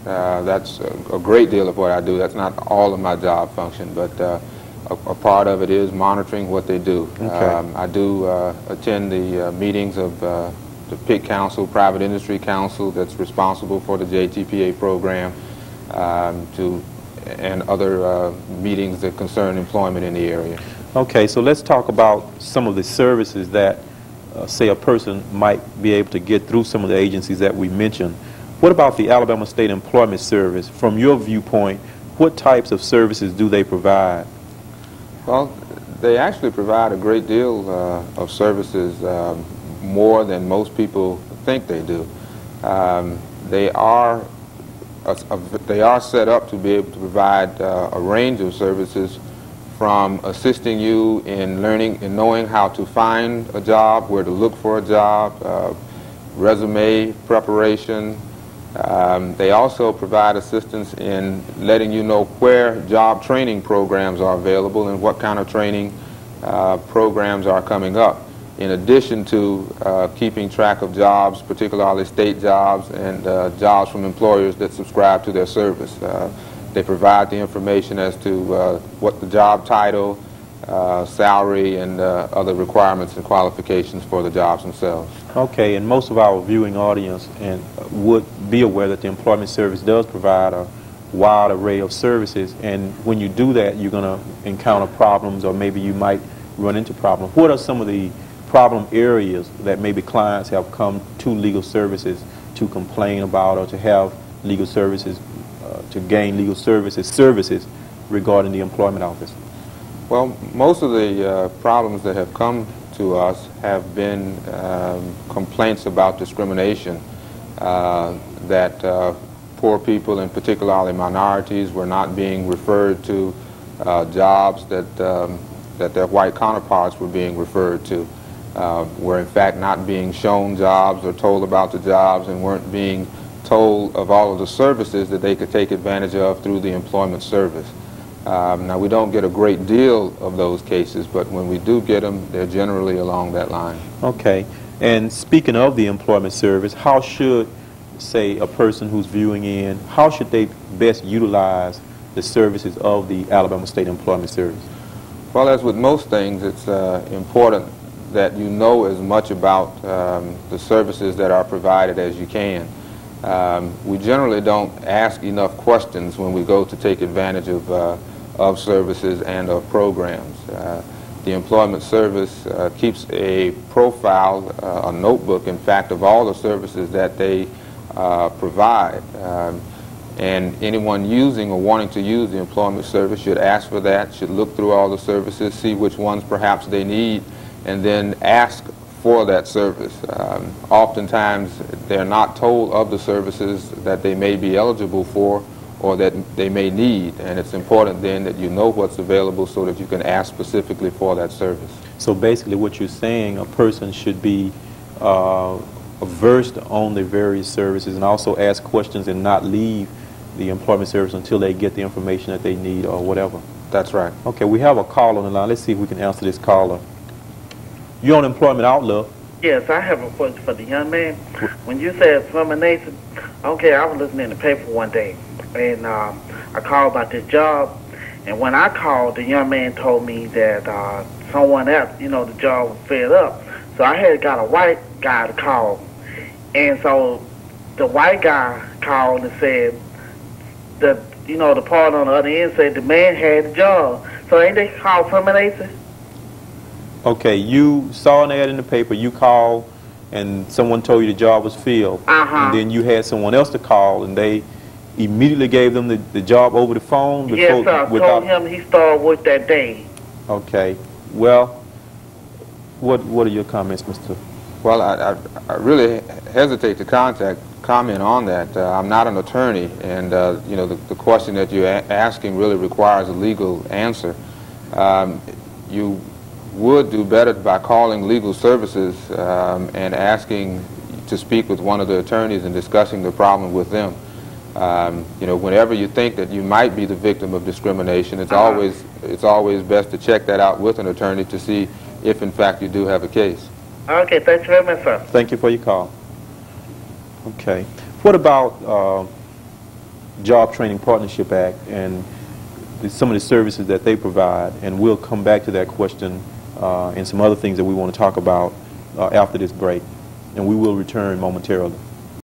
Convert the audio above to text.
That's a great deal of what I do. That's not all of my job function, but a part of it is monitoring what they do. Okay. I do attend the meetings of the PIC Council, Private Industry Council, that's responsible for the JTPA program, and other meetings that concern employment in the area. Okay, so let's talk about some of the services that, say, a person might be able to get through some of the agencies that we mentioned. What about the Alabama State Employment Service? From your viewpoint, what types of services do they provide? Well, they actually provide a great deal of services, more than most people think they do. They are set up to be able to provide a range of services, from assisting you in learning and knowing how to find a job, where to look for a job, resume preparation. They also provide assistance in letting you know where job training programs are available and what kind of training programs are coming up, in addition to keeping track of jobs, particularly state jobs and jobs from employers that subscribe to their service. They provide the information as to what the job title, salary, and other requirements and qualifications for the jobs themselves. Okay, and most of our viewing audience would be aware that the Employment Service does provide a wide array of services, and when you do that, you're going to encounter problems, or maybe you might run into problems. What are some of the problem areas that maybe clients have come to legal services to complain about, or to have legal services, to gain legal services regarding the employment office? Well, most of the problems that have come to us have been complaints about discrimination, that poor people, and particularly minorities, were not being referred to jobs that their white counterparts were being referred to, were in fact not being shown jobs or told about the jobs, and weren't being told of all of the services that they could take advantage of through the Employment Service. Now, we don't get a great deal of those cases, but when we do get them, they're generally along that line. Okay. And speaking of the Employment Service, how should, say, a person who's viewing in, how should they best utilize the services of the Alabama State Employment Service? Well, as with most things, it's important that you know as much about the services that are provided as you can. We generally don't ask enough questions when we go to take advantage of services and of programs. The Employment Service keeps a profile, a notebook, in fact, of all the services that they provide. And anyone using or wanting to use the Employment Service should ask for that, should look through all the services, see which ones perhaps they need, and then ask for that service. Oftentimes, they're not told of the services that they may be eligible for or that they may need, and it's important then that you know what's available so that you can ask specifically for that service. So basically what you're saying, a person should be versed on the various services and also ask questions and not leave the Employment Service until they get the information that they need or whatever. That's right. Okay, we have a call on the line. Let's see if we can answer this caller. You're on Employment Outlook. Yes, I have a question for the young man. When you said discrimination, okay, I was listening to the paper one day, and I called about this job, and when I called, the young man told me that someone else, you know, the job was filled up. So I had got a white guy to call, and so the white guy called and said that, you know, the part on the other end said the man had the job. So ain't they called discrimination? Okay, you saw an ad in the paper, you called, and someone told you the job was filled. And then you had someone else to call, and they immediately gave them the job over the phone? Yes, sir. I told him he started work that day. Okay. Well, what are your comments, Mr.? Well, I really hesitate to comment on that. I'm not an attorney, and you know, the question that you're asking really requires a legal answer. You would do better by calling legal services and asking to speak with one of the attorneys and discussing the problem with them. You know, whenever you think that you might be the victim of discrimination, it's always best to check that out with an attorney to see if in fact you do have a case. Okay, thank you very much, sir. Thank you for your call. Okay. What about Job Training Partnership Act and some of the services that they provide, and we'll come back to that question and some other things that we want to talk about after this break, and we will return momentarily.